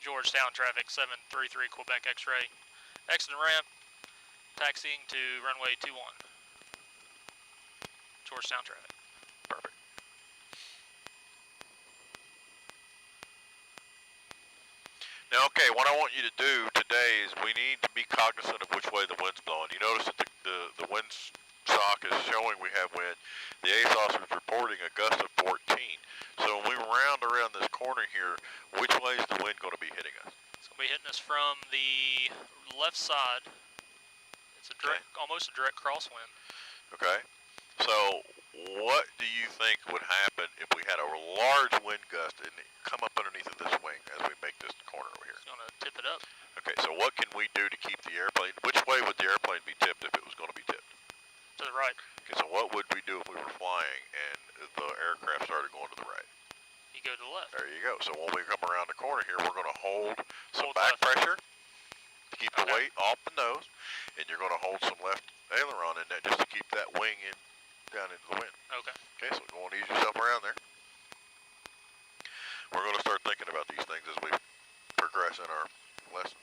Georgetown traffic 733 Quebec X-ray. Exit and ramp, taxiing to runway 21. Georgetown traffic. Perfect. Now, okay, what I want you to do today is we need to be cognizant of which way the wind's blowing. You notice that the wind shock is showing we have wind. The ASOS is reporting a gust of 14. So when we round around this corner here, which way is the wind going to be hitting us? It's going to be hitting us from the left side. It's a direct, almost a direct crosswind. Okay. So what do you think would happen if we had a large wind gust and come up underneath of this wing as we make this corner over here? It's going to tip it up. Okay, so what can we do to keep the airplane? Which way would the airplane be tipped if it was going to be tipped? To the right. Okay, so what would we do if we were flying and the aircraft started going to the right? You go to the left. There you go. So when we come around the corner here, we're going to hold some Hold back left. pressure to keep the weight off the nose, and you're going to hold some left aileron in that just to keep that wing in down into the wind. Okay. Okay, so go on, ease yourself around there. We're going to start thinking about these things as we progress in our lesson.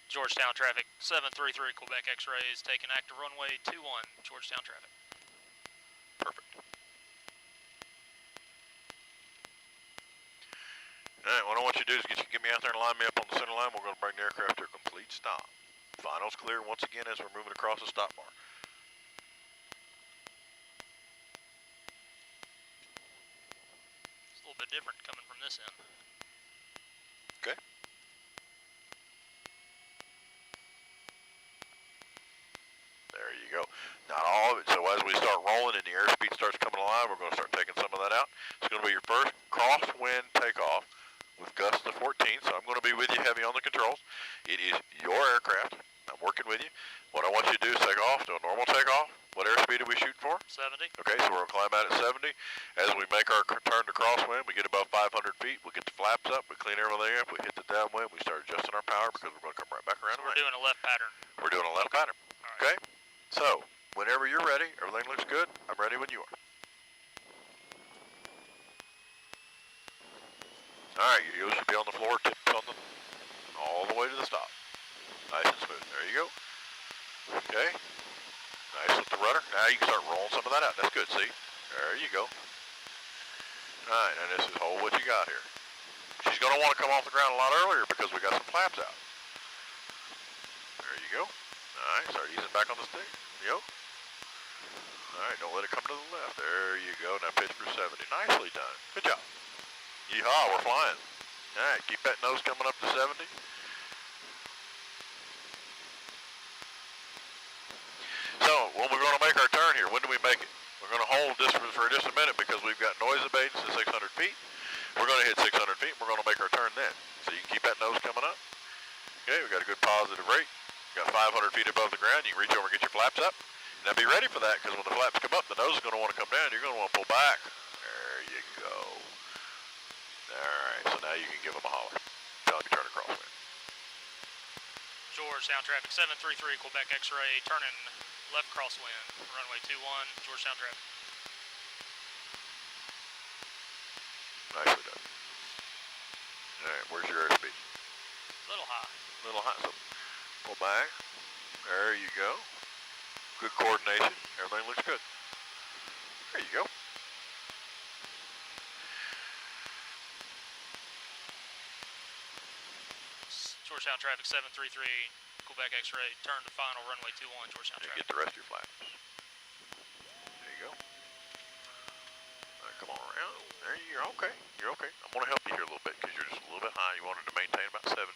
Georgetown traffic 733 Quebec X-ray is taking active runway 21 Georgetown traffic. Perfect. Alright, what I want you to do is get me out there and line me up on the center line. We're going to bring the aircraft to a complete stop. Finals clear once again as we're moving across the stop bar. It's a little bit different coming from this end. Okay. There you go. Not all of it. So as we start rolling and the airspeed starts coming alive, we're going to start taking some of that out. It's going to be your first crosswind takeoff with gusts of 14. So I'm going to be with you heavy on the controls. It is your aircraft. I'm working with you. What I want you to do is take off, do a normal takeoff. What airspeed are we shooting for? 70. Okay, so we're going to climb out at 70. As we make our turn to crosswind, we get above 500 feet. We get the flaps up. We clean everything up. We hit the downwind. We start adjusting our power because we're going to come right back around. So we're doing a left pattern. We're doing a left pattern. Right. Okay? So, whenever you're ready, everything looks good. I'm ready when you are. Alright, your heels should be on the floor, tips on them, all the way to the stop. Nice and smooth. There you go. Okay. Nice with the rudder. Now you can start rolling some of that out. That's good, see? There you go. Alright, and this is hold what you got here. She's going to want to come off the ground a lot earlier because we got some flaps out. There you go. Alright, start easing back on the stick. Yo. Alright, don't let it come to the left. There you go. Now pitch for 70. Nicely done. Good job. Yeehaw, we're flying. Alright, keep that nose coming up to 70. So, when we're going to make our turn here, when do we make it? We're going to hold this for just a minute because we've got noise abatement to 600 feet. We're going to hit 600 feet and we're going to make our turn then. So you can keep that nose coming up. Okay, we got a good positive rate. Got 500 feet above the ground. You can reach over and get your flaps up. Now be ready for that because when the flaps come up, the nose is going to want to come down. You're going to want to pull back. There you go. Alright, so now you can give them a holler. Tell them you turn a crosswind. Georgetown traffic 733 Quebec X-ray turning left crosswind runway 21 Georgetown traffic. Nicely done. Alright, where's your airspeed? A little high. A little high, so pull back. There you go. Good coordination. Everything looks good. There you go. Georgetown traffic 733 Quebec X-ray turn to final runway 21 Georgetown traffic. Get the rest of your flaps. There you go. Come on around. There you're okay. You're okay. I'm going to help you here a little bit because you're just a little bit high. You wanted to maintain about 70.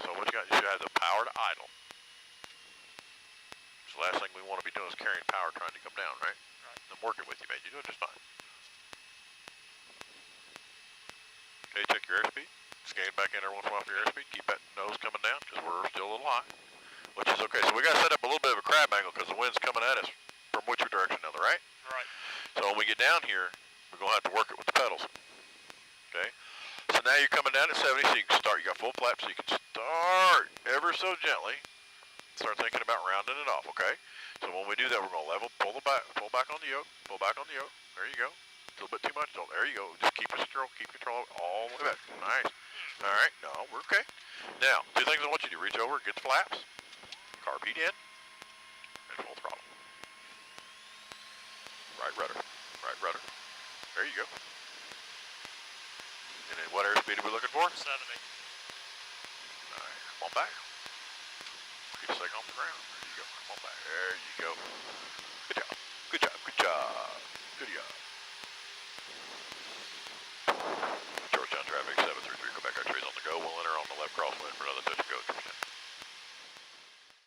So what you got? You should have the power to idle. So the last thing we want to be doing is carrying power trying to come down, right? Right. I'm working with you, man. You're doing just fine. Okay, check your airspeed. Scan back in every once in a while for your airspeed. Keep that nose coming down because we're still a little high, which is okay. So we got to set up a little bit of a crab angle because the wind's coming at us from which direction now, right? Right. So when we get down here, we're going to have to work it with the pedals. Okay? So now you're coming down at 70, so you can start. You got full flaps, so you can start ever so gently. Start thinking about rounding it off, okay? So when we do that, we're going to level, pull back on the yoke, pull back on the yoke. There you go. a little bit too much. Don't, there you go. Just keep control all the way back. Nice. All right, no, we're okay. Now, two things I want you to do. Reach over, get the flaps, carb heat in, and full throttle. Right rudder. There you go. And then what airspeed are we looking for? 70. Nice. Come on back. Get a second off the ground. There you go. Come on back. There you go.